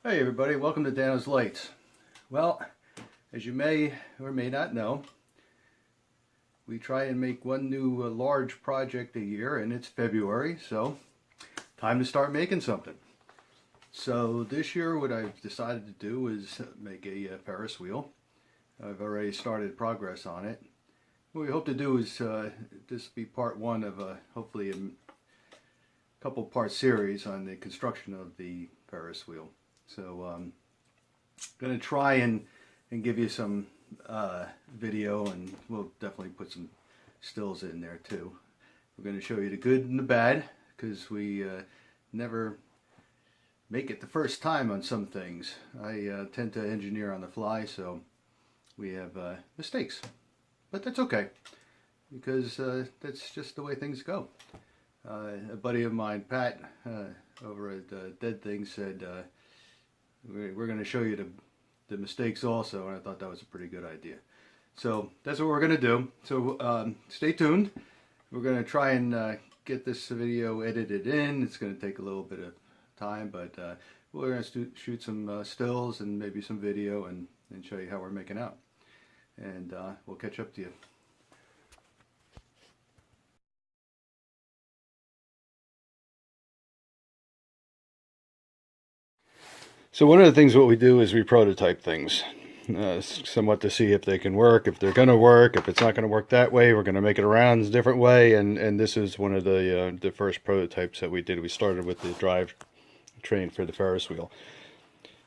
Hey everybody, welcome to Dano's Lights. Well, as you may or may not know, we try and make one new large project a year, and it's February, so time to start making something. So this year what I've decided to do is make a Ferris wheel. I've already started progress on it. What we hope to do is this be part one of hopefully a couple part series on the construction of the Ferris wheel. So I'm going to try and give you some video, and we'll definitely put some stills in there too. We're going to show you the good and the bad, because we never make it the first time on some things. I tend to engineer on the fly, so we have mistakes. But that's okay, because that's just the way things go. A buddy of mine, Pat, over at Dead Things, said we're going to show you the mistakes also, and I thought that was a pretty good idea. So that's what we're going to do. So stay tuned. We're going to try and get this video edited in. It's going to take a little bit of time, but we're going to shoot some stills and maybe some video and show you how we're making out. And we'll catch up to you. So one of the things what we do is we prototype things, somewhat to see if they can work, if they're going to work. If it's not going to work that way, we're going to make it around a different way. And this is one of the first prototypes that we did. We started with the drive train for the Ferris wheel.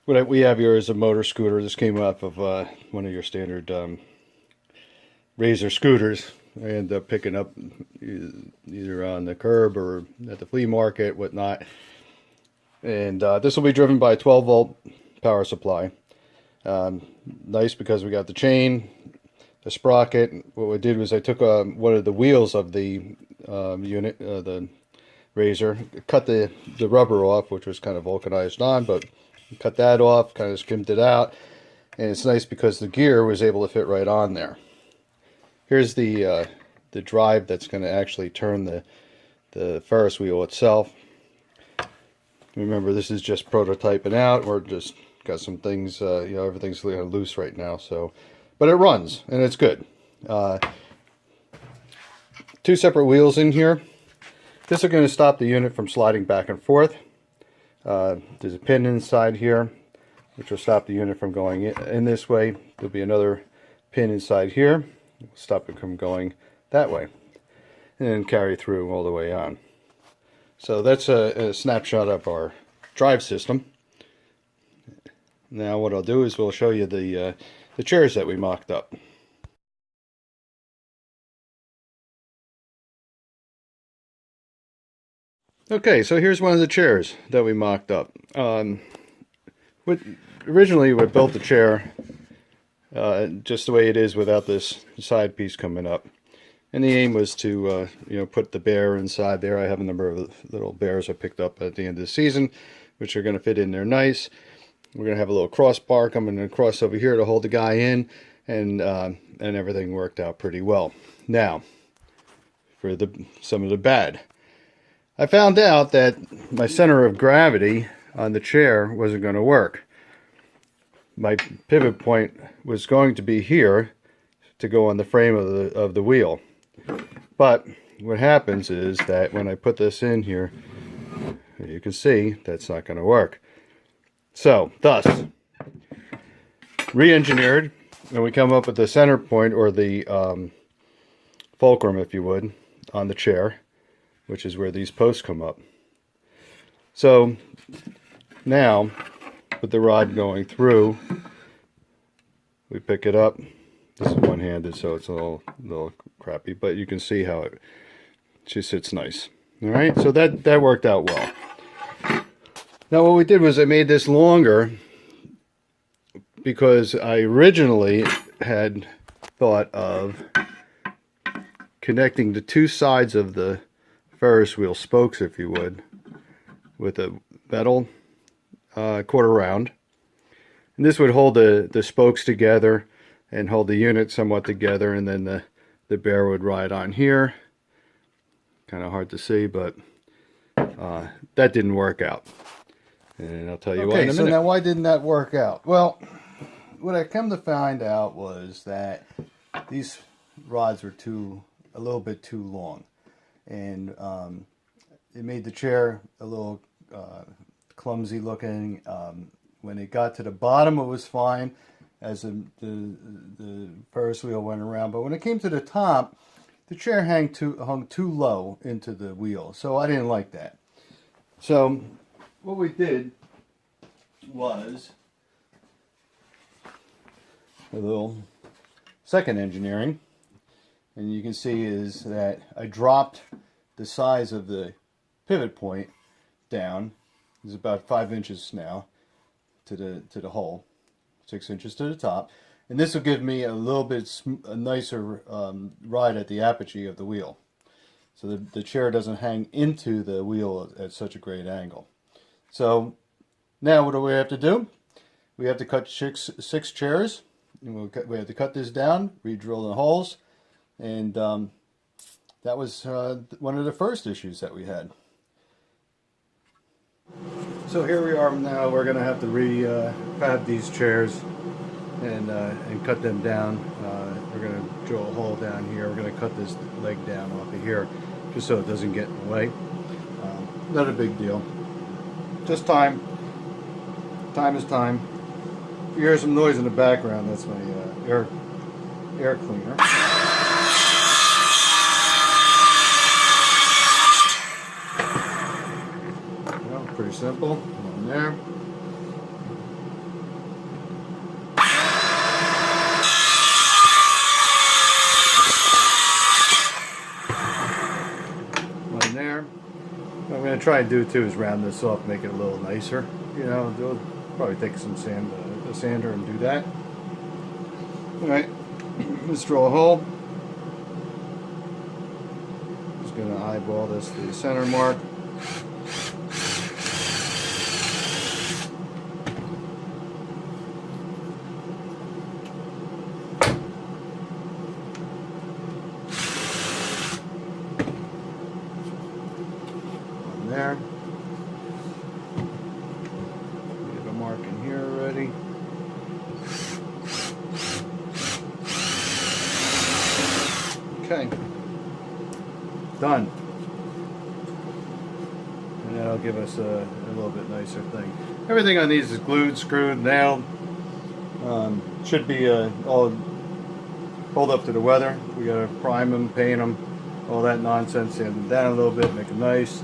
What we have here is a motor scooter. This came off of one of your standard Razor scooters. I ended up picking up either on the curb or at the flea market, whatnot. And this will be driven by a 12-volt power supply. Nice because we got the chain, the sprocket. What we did was I took one of the wheels of the unit, the Razor, cut the rubber off, which was kind of vulcanized on, but cut that off, kind of skimmed it out. And it's nice because the gear was able to fit right on there. Here's the drive that's going to actually turn the Ferris wheel itself. Remember, this is just prototyping out. We're just got some things, everything's loose right now. So, but it runs and it's good. Two separate wheels in here. This is going to stop the unit from sliding back and forth. There's a pin inside here, which will stop the unit from going in this way. There'll be another pin inside here, stop it from going that way, and then carry through all the way on. So that's a snapshot of our drive system. Now what I'll do is we'll show you the chairs that we mocked up. Okay, so here's one of the chairs that we mocked up. Originally we built the chair just the way it is without this side piece coming up. And the aim was to, put the bear inside there. I have a number of little bears I picked up at the end of the season, which are going to fit in there nice. We're going to have a little crossbar coming across over here to hold the guy in, and everything worked out pretty well. Now, for some of the bad. I found out that my center of gravity on the chair wasn't going to work. My pivot point was going to be here to go on the frame of the wheel. But what happens is that when I put this in here, you can see that's not going to work. So, thus, re-engineered, and we come up with the center point, or the fulcrum, if you would, on the chair, which is where these posts come up. So, now, with the rod going through, we pick it up. This is one-handed, so it's a little crappy, but you can see how it just sits nice. All right, so that worked out well. Now what we did was I made this longer because I originally had thought of connecting the two sides of the Ferris wheel spokes, if you would, with a metal quarter round. And this would hold the spokes together and hold the unit somewhat together, and then the bear would ride on here. Kind of hard to see, but that didn't work out. And I'll tell you why in a minute. So now why didn't that work out? Well, what I come to find out was that these rods were a little bit too long. And it made the chair a little clumsy looking. When it got to the bottom, it was fine as the Ferris wheel went around. But when it came to the top, the chair hung too low into the wheel. So I didn't like that. So what we did was a little second engineering. And you can see is that I dropped the size of the pivot point down. It's about 5 inches now to the hole, 6 inches to the top, and this will give me a little bit nicer ride at the apogee of the wheel, so the chair doesn't hang into the wheel at such a great angle. So now what do we have to do? We have to cut six chairs, and we have to cut this down, re-drill the holes, and that was one of the first issues that we had. So here we are now. We're going to have to refab these chairs and cut them down. We're going to drill a hole down here. We're going to cut this leg down off of here just so it doesn't get in the way. Not a big deal. Just time. Time is time. If you hear some noise in the background, that's my air cleaner. Pretty simple. On there. One there. What I'm going to try and do too is round this off, make it a little nicer. You know, it'll probably take some a sander and do that. All right, let's drill a hole. Just going to eyeball this to the center mark. There. We have a mark in here already. Okay. Done. And that'll give us a little bit nicer thing. Everything on these is glued, screwed, nailed. Should be all hold up to the weather. We gotta prime them, paint them, all that nonsense, sand them down a little bit, make it nice.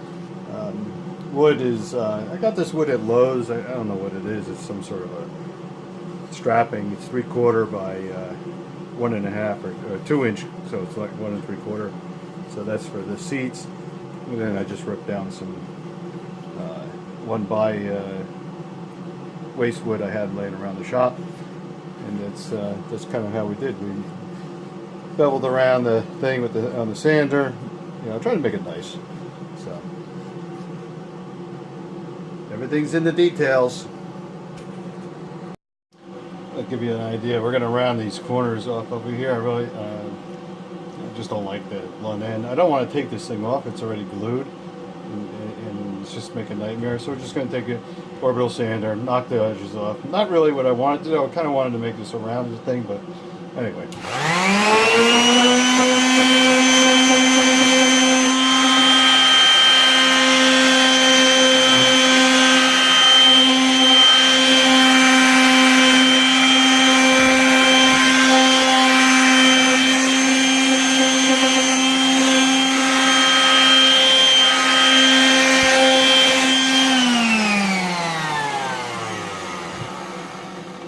Wood is, I got this wood at Lowe's. I don't know what it is. It's some sort of a strapping. It's 3/4 by 1.5 or 2 inch, so it's like 1 3/4. So that's for the seats. And then I just ripped down some 1x waste wood I had laying around the shop, and that's kind of how we did. We beveled around the thing with on the sander, you know, trying to make it nice. So. Everything's in the details. I'll give you an idea. We're going to round these corners off over here. I just don't like the blunt end. I don't want to take this thing off. It's already glued, and it's just make a nightmare. So we're just going to take an orbital sander, knock the edges off. Not really what I wanted to do. I kind of wanted to make this a rounded thing, but anyway.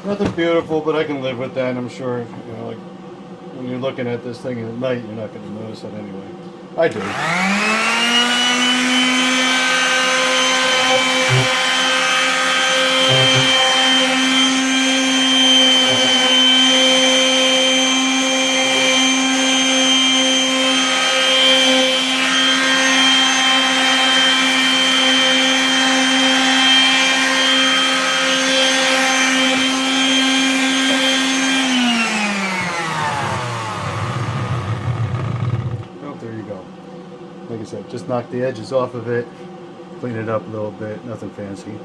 Nothing beautiful, but I can live with that. I'm sure, you know, like when you're looking at this thing at night, you're not going to notice it anyway. I do. Like I said, just knock the edges off of it, clean it up a little bit, nothing fancy.